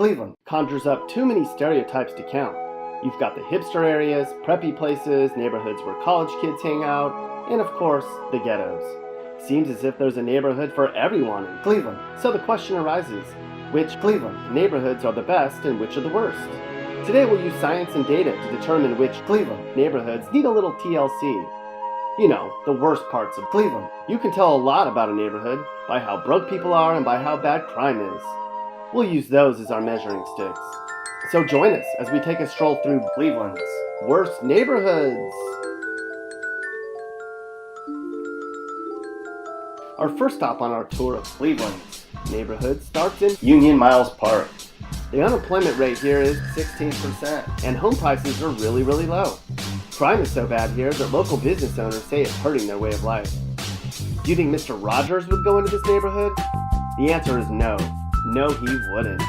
Cleveland conjures up too many stereotypes to count. You've got the hipster areas, preppy places, neighborhoods where college kids hang out, and of course, the ghettos. Seems as if there's a neighborhood for everyone in Cleveland. So the question arises, which Cleveland neighborhoods are the best and which are the worst? Today we'll use science and data to determine which Cleveland neighborhoods need a little TLC. You know, the worst parts of Cleveland. You can tell a lot about a neighborhood by how broke people are and by how bad crime is. We'll use those as our measuring sticks. So join us as we take a stroll through Cleveland's worst neighborhoods. Our first stop on our tour of Cleveland's neighborhood starts in Union Miles Park. The unemployment rate here is 16%, and home prices are really low. Crime is so bad here that local business owners say it's hurting their way of life. Do you think Mr. Rogers would go into this neighborhood? The answer is no. No, he wouldn't.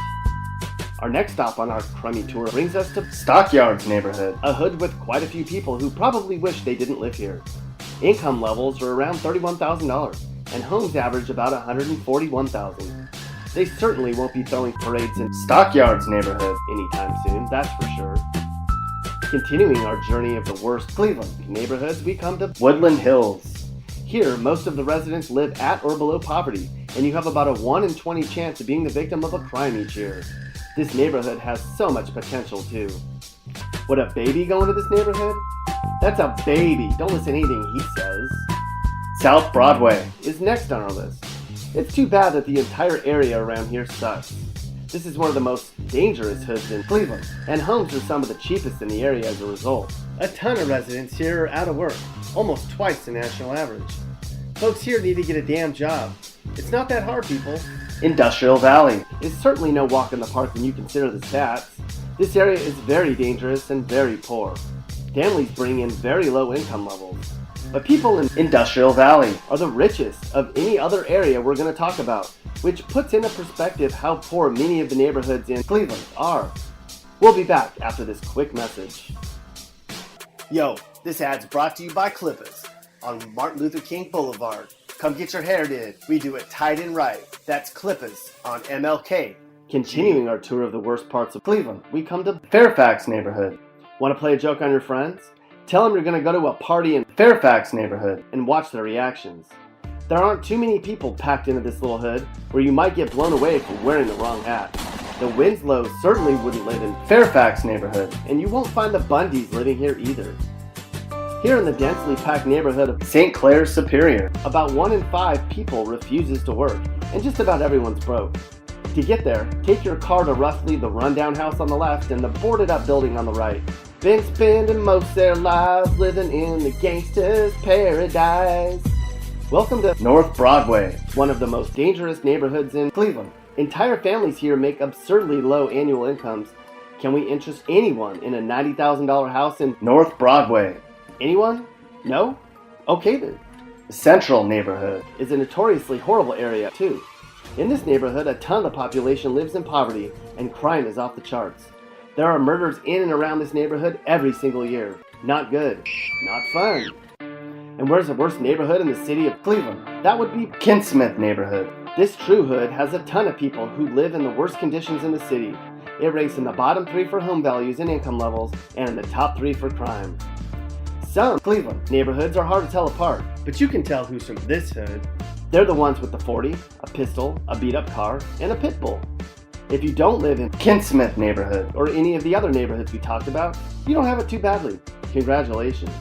Our next stop on our crummy tour brings us to Stockyards neighborhood, a hood with quite a few people who probably wish they didn't live here. Income levels are around $31,000, and homes average about $141,000. They certainly won't be throwing parades in Stockyards neighborhood anytime soon, that's for sure. Continuing our journey of the worst Cleveland neighborhoods, we come to Woodland Hills. Here, most of the residents live at or below poverty, and you have about a 1 in 20 chance of being the victim of a crime each year. This neighborhood has so much potential too. Would a baby go into this neighborhood? That's a baby, don't listen to anything he says. South Broadway is next on our list. It's too bad that the entire area around here sucks. This is one of the most dangerous hoods in Cleveland, and homes are some of the cheapest in the area as a result. A ton of residents here are out of work, almost twice the national average. Folks here need to get a damn job. It's not that hard, people. Industrial Valley is certainly no walk in the park when you consider the stats. This area is very dangerous and very poor. Families bring in very low income levels. But people in Industrial Valley are the richest of any other area we're going to talk about, which puts into perspective how poor many of the neighborhoods in Cleveland are. We'll be back after this quick message. Yo, this ad's brought to you by Clippers on Martin Luther King Boulevard. Come get your hair did. We do it tight and right. That's Clippers on MLK. Continuing our tour of the worst parts of Cleveland, we come to Fairfax neighborhood. Want to play a joke on your friends? Tell them you're going to go to a party in Fairfax neighborhood and watch their reactions. There aren't too many people packed into this little hood where you might get blown away for wearing the wrong hat. The Winslows certainly wouldn't live in Fairfax neighborhood, and you won't find the Bundys living here either. Here in the densely packed neighborhood of St. Clair Superior, about 1 in 5 people refuses to work, and just about everyone's broke. To get there, take your car to roughly the rundown house on the left and the boarded up building on the right. Been spending most their lives living in the gangster's paradise. Welcome to North Broadway, one of the most dangerous neighborhoods in Cleveland. Entire families here make absurdly low annual incomes. Can we interest anyone in a $90,000 house in North Broadway? Anyone? No? Okay then. The Central neighborhood is a notoriously horrible area too. In this neighborhood, a ton of the population lives in poverty and crime is off the charts. There are murders in and around this neighborhood every single year. Not good. Not fun. And where's the worst neighborhood in the city of Cleveland? That would be Kinsmith neighborhood. This true hood has a ton of people who live in the worst conditions in the city. It ranks in the bottom 3 for home values and income levels, and in the top 3 for crime. Some Cleveland neighborhoods are hard to tell apart, but you can tell who's from this hood. They're the ones with the 40, a pistol, a beat-up car, and a pit bull. If you don't live in Kinsmith neighborhood or any of the other neighborhoods we talked about, you don't have it too badly. Congratulations.